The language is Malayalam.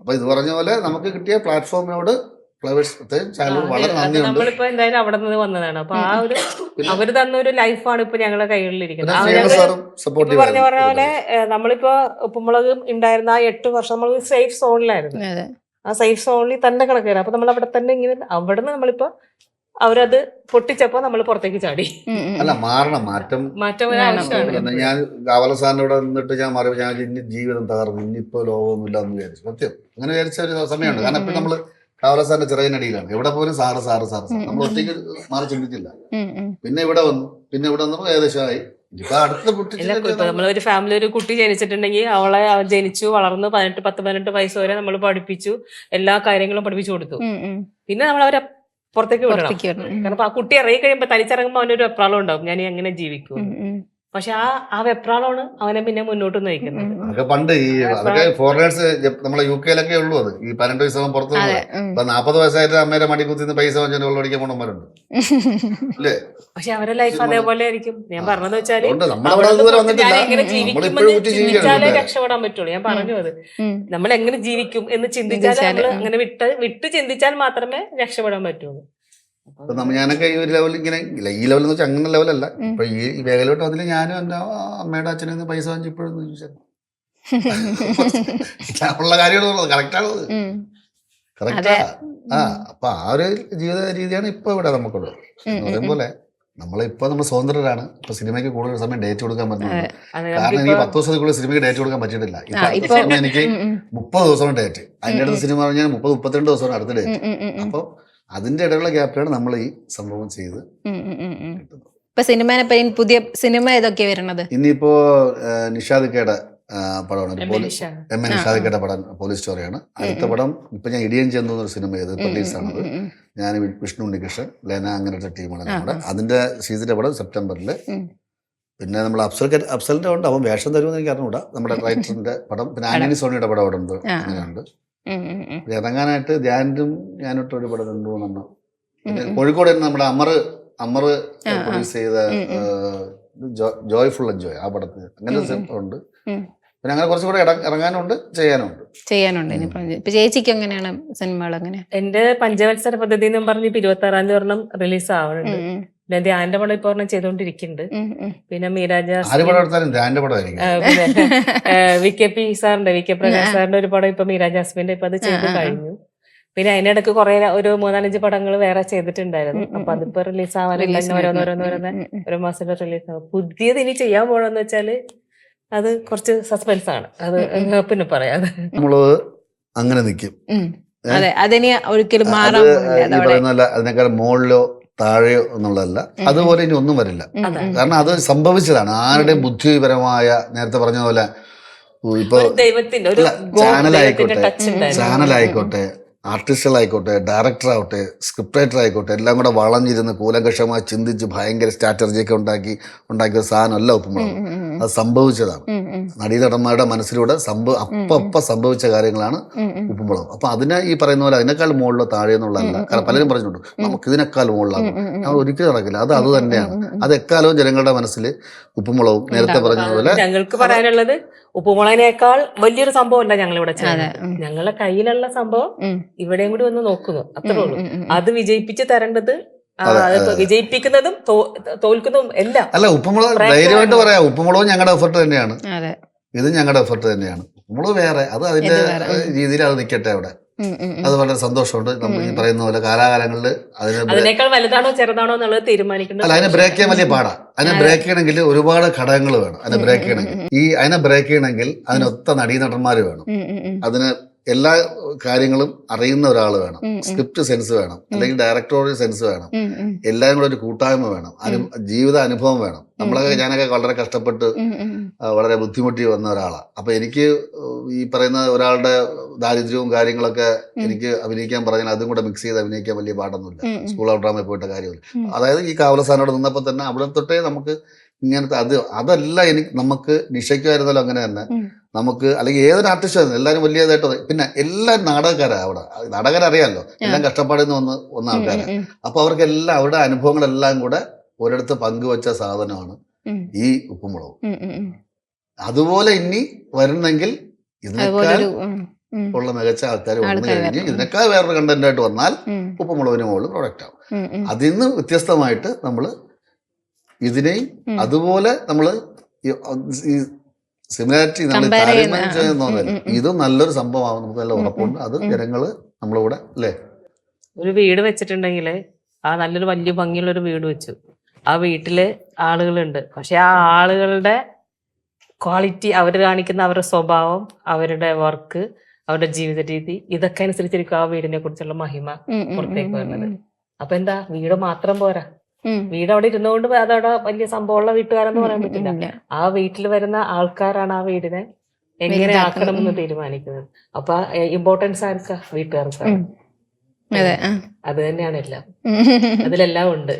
അപ്പൊ ഇത് പറഞ്ഞ പോലെ നമുക്ക് കിട്ടിയ പ്ലാറ്റ്ഫോമിനോട് ഫ്ലവേഴ്സ് ചാനൽ വളരെ നന്ദിയുണ്ട്. നമ്മളിപ്പോ എന്തായാലും അവിടെ നിന്ന് വന്നതാണ്. അപ്പൊ ആ ഒരു അവര് തന്ന ഒരു ലൈഫാണ് ഇപ്പൊ ഞങ്ങളുടെ കൈകളിലിരിക്കുന്നത്. സപ്പോർട്ടീവ് പറഞ്ഞ പോലെ നമ്മളിപ്പോ ഉപ്പുമുളക് ഉണ്ടായിരുന്ന ആ 8 വർഷം നമ്മൾ സേഫ് സോണിലായിരുന്നു. ആ സേഫ് സോണിൽ തന്നെ കിടക്കുകയാണ്. അപ്പൊ നമ്മൾ അവിടെ തന്നെ ഇങ്ങനെ അവിടെ നിന്ന് നമ്മളിപ്പോ അവരത് പൊട്ടിച്ചപ്പോ നമ്മൾ പുറത്തേക്ക് ചാടി. അല്ല മാറണം, മാറ്റം ആവശ്യമാണ്. ഞാൻ കാവലസാറിന്റെ ഇവിടെ നിന്നിട്ട് ഞാൻ മാറി, ഞാൻ ഇനി ജീവിതം തകർന്നു, ഇനിയിപ്പോ ലോകമൊന്നുമില്ല എന്ന് വിചാരിച്ചു. സത്യം അങ്ങനെ വിചാരിച്ച ഒരു സമയമുണ്ട്. കാരണം ഇപ്പൊ നമ്മള് കാവലസാറിന്റെ ചിറകിനടിയിലാണ്. എവിടെ പോലും സാറ് നമ്മൾ ഒറ്റയ്ക്ക് മാറി ചിന്തിച്ചില്ല. പിന്നെ ഇവിടെ വന്നു, പിന്നെ ഇവിടെ വന്നപ്പോ ഏകദേശമായി. നമ്മളൊരു ഫാമിലി ഒരു കുട്ടി ജനിച്ചിട്ടുണ്ടെങ്കിൽ അവളെ ജനിച്ചു വളർന്നു 10-18 വയസ്സ് വരെ നമ്മൾ പഠിപ്പിച്ചു, എല്ലാ കാര്യങ്ങളും പഠിപ്പിച്ചു കൊടുത്തു. പിന്നെ നമ്മൾ അവരെ പുറത്തേക്ക് വിടണം. കാരണം ആ കുട്ടി ഇറങ്ങി കഴിയുമ്പോ തനിച്ചിറങ്ങുമ്പോ അവനൊരു വെപ്രാളം ഉണ്ടാവും, ഞാൻ എങ്ങനെ ജീവിക്കും. പക്ഷെ ആ വെപ്രാളമാണ് അവനെ പിന്നെ മുന്നോട്ട് നയിക്കുന്നത്. അതൊക്കെ പണ്ട് ഈ അതൊക്കെ ഫോറിനേഴ്സ് നമ്മളെ UK-ലൊക്കെ ഉള്ളൂ. അത് ഈ 12 വയസ്സാകുമ്പോൾ പുറത്ത് 40 വയസ്സായിട്ട് അമ്മയുടെ മടി കുത്തിന്ന് പൈസ വാങ്ങിച്ചു വെള്ളം അടിക്കാൻ പോണവരുണ്ട് അല്ലേ. പക്ഷെ അവരുടെ ലൈഫ് അതേപോലെ ആയിരിക്കും. ഞാൻ പറഞ്ഞത് വെച്ചാല് ചിന്തിച്ചാലേ രക്ഷപ്പെടാൻ പറ്റുള്ളൂ. ഞാൻ പറഞ്ഞു അത് നമ്മൾ എങ്ങനെ ജീവിക്കും എന്ന് ചിന്തിച്ചാൽ നമ്മൾ അങ്ങനെ വിട്ട് ചിന്തിച്ചാൽ മാത്രമേ രക്ഷപ്പെടാൻ പറ്റുള്ളൂ. ഞാനൊക്കെ ഈ ഒരു ലെവൽ ഇങ്ങനെ ഇല്ല, ഈ ലെവൽ എന്ന് വെച്ചാൽ അങ്ങനെ ലെവലല്ല. ഇപ്പൊ ഈ മേഖലയോട്ട് അതിൽ ഞാനും എൻ്റെ അമ്മയുടെ അച്ഛനിൽ നിന്ന് പൈസ വാങ്ങിച്ചു ഇപ്പോഴെന്ന് ചോദിച്ചാൽ ഉള്ള കാര്യമാണ്. കറക്റ്റാണത്, കറക്റ്റാ. അപ്പൊ ആ ഒരു ജീവിത രീതിയാണ് ഇപ്പൊ ഇവിടെ നമുക്കുള്ളത്. അതേപോലെ നമ്മളിപ്പോ നമ്മൾ സ്വതന്ത്രരാണ്. ഇപ്പൊ സിനിമയ്ക്ക് കൂടുതൽ സമയം ഡേറ്റ് കൊടുക്കാൻ പറ്റുന്നുണ്ട്. കാരണം എനിക്ക് 10 ദിവസത്തിനുള്ളിൽ സിനിമയ്ക്ക് ഡേറ്റ് കൊടുക്കാൻ പറ്റിയിട്ടില്ല. ഇപ്പൊ എനിക്ക് 30 ദിവസമാണ് ഡേറ്റ്. അതിന്റെ അടുത്ത് സിനിമ പറഞ്ഞാൽ 30-32 ദിവസമാണ് അടുത്ത ഡേറ്റ്. അപ്പൊ അതിന്റെ ഇടയിലുള്ള ഗ്യാപ്പിലാണ് നമ്മൾ ഈ സംഭവം ചെയ്ത്. പുതിയ സിനിമ ഏതൊക്കെയാ വരുന്നത്? ഇനിയിപ്പോ നിഷാദിക്കയുടെ പടമാണ്, നിഷാദിക്കയുടെ പടം പോലീസ് സ്റ്റോറിയാണ്. അടുത്ത പടം ഇപ്പൊ ഞാൻ ഇടിയൻ ചെന്നു എന്നൊരു സിനിമ ചെയ്ത് പ്രൊഡ്യൂസാണത്. ഞാൻ വിഷ്ണു ഉണ്ണികൃഷ്ണൻ, ലെന, അങ്ങനത്തെ ടീമാണ് നമ്മുടെ. അതിന്റെ സീസന്റെ പടം സെപ്റ്റംബറിൽ. പിന്നെ നമ്മൾ അഫ്സലിന്റെ ഉണ്ട്, അവൻ വേഷം തരുമെന്ന് എനിക്ക് അറിഞ്ഞൂടാ. നമ്മുടെ റൈറ്ററിന്റെ പടം. പിന്നെ ആന്റണി സോണിയുടെ പടം അവിടെ ഉണ്ട്. അങ്ങനെയുണ്ട്. ഇറങ്ങാനായിട്ട് ധ്യാനും ഞാനിട്ട് ഒരു പടം 2-3 പിന്നെ കോഴിക്കോട് തന്നെ നമ്മുടെ അമർ പ്രൊഡ്യൂസ് ചെയ്ത ജോയ്ഫുൾ എൻജോയ് ആ പടത്തിന് അങ്ങനെ ഉണ്ട്. പിന്നെ അങ്ങനെ കുറച്ചുകൂടെ ഇറങ്ങാനുണ്ട്, ചെയ്യാനുണ്ട്. ചേച്ചിക്ക് എങ്ങനെയാണ് സിനിമകൾ? എങ്ങനെ? എന്റെ പഞ്ചവത്സര പദ്ധതി എന്നും പറഞ്ഞ് 26-ാം തീയതി റിലീസ് ആവുന്നുണ്ട്. പിന്നെ ധ്യാന്റെ പടം ഇപ്പൊ ചെയ്തോണ്ടിരിക്കുന്നുണ്ട്. പിന്നെ VKP സാറിന്റെ VK പ്രകാശ് സാറിന്റെ ഒരു പടം ഇപ്പൊ മീരാ ജാസ്മിന്റെ ഇപ്പൊ അത് ചെയ്ത് കഴിഞ്ഞു. പിന്നെ അതിനിടക്ക് ഒരു 3-4-5 പടങ്ങൾ വേറെ ചെയ്തിട്ടുണ്ടായിരുന്നു. അപ്പൊ അതിപ്പോ റിലീസ് ആവാനില്ല. ഓരോന്നോരോന്ന് ഒരു മാസം റിലീസ് ആവും. പുതിയത് ഇനി ചെയ്യാൻ പോണെന്ന് വെച്ചാല് അത് കുറച്ച് സസ്പെൻസ് ആണ്. അത് പിന്നെ പറയാം. നമ്മള് അങ്ങനെ നിൽക്കും. അതിനി ഒരിക്കലും അതിനേക്കാൾ മുകളിലോ താഴെയോ എന്നുള്ളതല്ല. അതുപോലെ ഇനി ഒന്നും വരില്ല. കാരണം അത് സംഭവിച്ചതാണ്. ആരുടെയും ബുദ്ധിപരമായ, നേരത്തെ പറഞ്ഞ പോലെ ഇപ്പൊ ചാനലായിക്കോട്ടെ, ആർട്ടിസ്റ്റുകളായിക്കോട്ടെ, ഡയറക്ടർ ആവട്ടെ, സ്ക്രിപ്റ്റ് റൈറ്റർ ആയിക്കോട്ടെ, എല്ലാം കൂടെ വളഞ്ഞിരുന്ന് കൂലങ്കഷമായി ചിന്തിച്ച് ഭയങ്കര സ്ട്രാറ്റജിയൊക്കെ ഉണ്ടാക്കിയ സാധനമല്ല ഉപ്പുമുളക്. അത് സംഭവിച്ചതാണ്. നടീനടന്മാരുടെ മനസ്സിലൂടെ അപ്പ സംഭവിച്ച കാര്യങ്ങളാണ് ഉപ്പുമുളക്. അപ്പൊ അതിനെ ഈ പറയുന്ന പോലെ അതിനേക്കാൾ മുകളിലോ താഴെയെന്നുള്ളതല്ല. കാരണം പലരും പറഞ്ഞിട്ടുണ്ട് നമുക്ക് ഇതിനേക്കാൾ മുകളിലാകും. ഞങ്ങൾ ഒരിക്കലും നടക്കില്ല. അത് തന്നെയാണ്. അത് എക്കാലവും ജനങ്ങളുടെ മനസ്സിൽ ഉപ്പുമുളകും. നേരത്തെ പറഞ്ഞതുപോലെ ഞങ്ങൾക്ക് പറയാനുള്ളത് ഉപ്പുമുളകിനേക്കാൾ വലിയൊരു സംഭവം അല്ല ഞങ്ങളിവിടെ ചെയ്യുന്നത്. ഞങ്ങളുടെ കയ്യിലുള്ള സംഭവം ഇവിടെയും കൂടി ഒന്ന് നോക്കുന്നു, അത്രേ ഉള്ളൂ. അത് വിജയിപ്പിച്ച് തരേണ്ടത്, വിജയിപ്പിക്കുന്നതും തോൽക്കുന്നതും എല്ലാം. അല്ല, ഉപ്പുമുളക് ധൈര്യമായിട്ട് പറയാം. ഉപ്പുമുളകും ഞങ്ങളുടെ എഫർട്ട് തന്നെയാണ്, ഇത് ഞങ്ങളുടെ എഫർട്ട് തന്നെയാണ്. ഉപ്പുമുളക് വേറെ, അത് അതിന്റെ രീതിയിൽ അത് നിൽക്കട്ടെ അവിടെ. അത് വളരെ സന്തോഷമുണ്ട്. നമ്മൾ ഈ പറയുന്ന പോലെ കാലാകാലങ്ങളിൽ അതിനേക്കാൾ വലുതാണോ ചെറുതാണോ എന്നുള്ളത് തീരുമാനിക്കുന്നത്. അല്ല, അതിനെ ബ്രേക്ക് ചെയ്യാൻ വലിയ പാടാ. അതിനെ ബ്രേക്ക് ചെയ്യണമെങ്കിൽ ഒരുപാട് ഘടകങ്ങൾ വേണം. അതിനെ ബ്രേക്ക് ചെയ്യണമെങ്കിൽ അതിനെ ബ്രേക്ക് ചെയ്യണമെങ്കിൽ അതിനൊത്ത നടീനടന്മാർ വേണം. അതിന് എല്ലാ കാര്യങ്ങളും അറിയുന്ന ഒരാൾ വേണം. സ്ക്രിപ്റ്റ് സെൻസ് വേണം, അല്ലെങ്കിൽ ഡയറക്ടറോറിയൽ സെൻസ് വേണം. എല്ലാവരും കൂടെ ഒരു കൂട്ടായ്മ വേണം. ജീവിത അനുഭവം വേണം. ഞാനൊക്കെ വളരെ കഷ്ടപ്പെട്ട് വളരെ ബുദ്ധിമുട്ടി വന്ന ഒരാളാണ്. അപ്പൊ എനിക്ക് ഈ പറയുന്ന ഒരാളുടെ ദാരിദ്ര്യവും കാര്യങ്ങളൊക്കെ എനിക്ക് അഭിനയിക്കാൻ പറഞ്ഞാൽ അതും കൂടെ മിക്സ് ചെയ്ത് അഭിനയിക്കാൻ വലിയ പാടൊന്നുമില്ല. സ്കൂൾ ഓഫ് ഡ്രാമയിൽ പോയിട്ട് കാര്യമില്ല. അതായത് ഈ കാവലസാനോട് നിന്നപ്പോൾ തന്നെ അവിടെ തൊട്ടേ നമുക്ക് ഇങ്ങനത്തെ അതല്ല നമുക്ക് നിശ്ചയിക്കുമായിരുന്നല്ലോ. അങ്ങനെ തന്നെ നമുക്ക്, അല്ലെങ്കിൽ ഏതൊരു ആർട്ടിസ്റ്റ് ആയിരുന്നു എല്ലാവരും വലിയതായിട്ട്. പിന്നെ എല്ലാവരും നാടകക്കാരാണ് അവിടെ. നാടകരറിയാമല്ലോ, എല്ലാം കഷ്ടപ്പാടിൽ നിന്ന് വന്ന ആൾക്കാരാണ്. അപ്പൊ അവർക്കെല്ലാം അവരുടെ അനുഭവങ്ങളെല്ലാം കൂടെ ഒരിടത്ത് പങ്കുവച്ച സാധനമാണ് ഈ ഉപ്പുമുളക്. അതുപോലെ ഇനി വരുന്നെങ്കിൽ ഇതിനേക്കാൾ ഉള്ള മികച്ച ആൾക്കാർ വന്നു കഴിഞ്ഞ് ഇതിനേക്കാൾ വേറൊരു കണ്ടന്റ് ആയിട്ട് വന്നാൽ ഉപ്പുമുളകിന് മുകളിൽ പ്രൊഡക്റ്റ് ആവും. അതിൽ നിന്ന് വ്യത്യസ്തമായിട്ട് നമ്മൾ ഇതിനെയും അതുപോലെ നമ്മൾ സിമിലാരിറ്റി നമ്മൾ താരതമ്യം ചെയ്യുന്നതല്ല. ഇത് നല്ലൊരു സംഭവമാവും, നമുക്ക് നല്ല ഉറപ്പുണ്ട്. അത് ജനങ്ങള് നമ്മളിവിടെ അല്ലേ ഒരു വീട് വെച്ചിട്ടുണ്ടെങ്കിൽ ആ നല്ലൊരു വലിയ ഭംഗിയുള്ള ഒരു വീട് വെച്ചു, ആ വീട്ടില് ആളുകളുണ്ട്, പക്ഷെ ആ ആളുകളുടെ ക്വാളിറ്റി, അവർ കാണിക്കുന്ന അവരുടെ സ്വഭാവം, അവരുടെ വർക്ക്, അവരുടെ ജീവിത രീതി, ഇതൊക്കെ അനുസരിച്ചിരിക്കും ആ വീടിനെ കുറിച്ചുള്ള മഹിമ പുറത്തേക്ക് വരുന്നത്. അപ്പൊ എന്താ, വീട് മാത്രം പോരാ, വീട് അവിടെ ഇരുന്നുകൊണ്ട് അതവിടെ വലിയ സംഭവമുള്ള വീട്ടുകാരെന്ന് പറയാൻ പറ്റില്ല. ആ വീട്ടിൽ വരുന്ന ആൾക്കാരാണ് ആ വീടിനെ എങ്ങനെ ആക്കണമെന്ന് തീരുമാനിക്കുന്നത്. അപ്പൊ ഇമ്പോർട്ടൻസ് ആർക്കാ? വീട്ടുകാർക്കാണ്. അത് തന്നെയാണ് എല്ലാം, അതിലെല്ലാം ഉണ്ട്.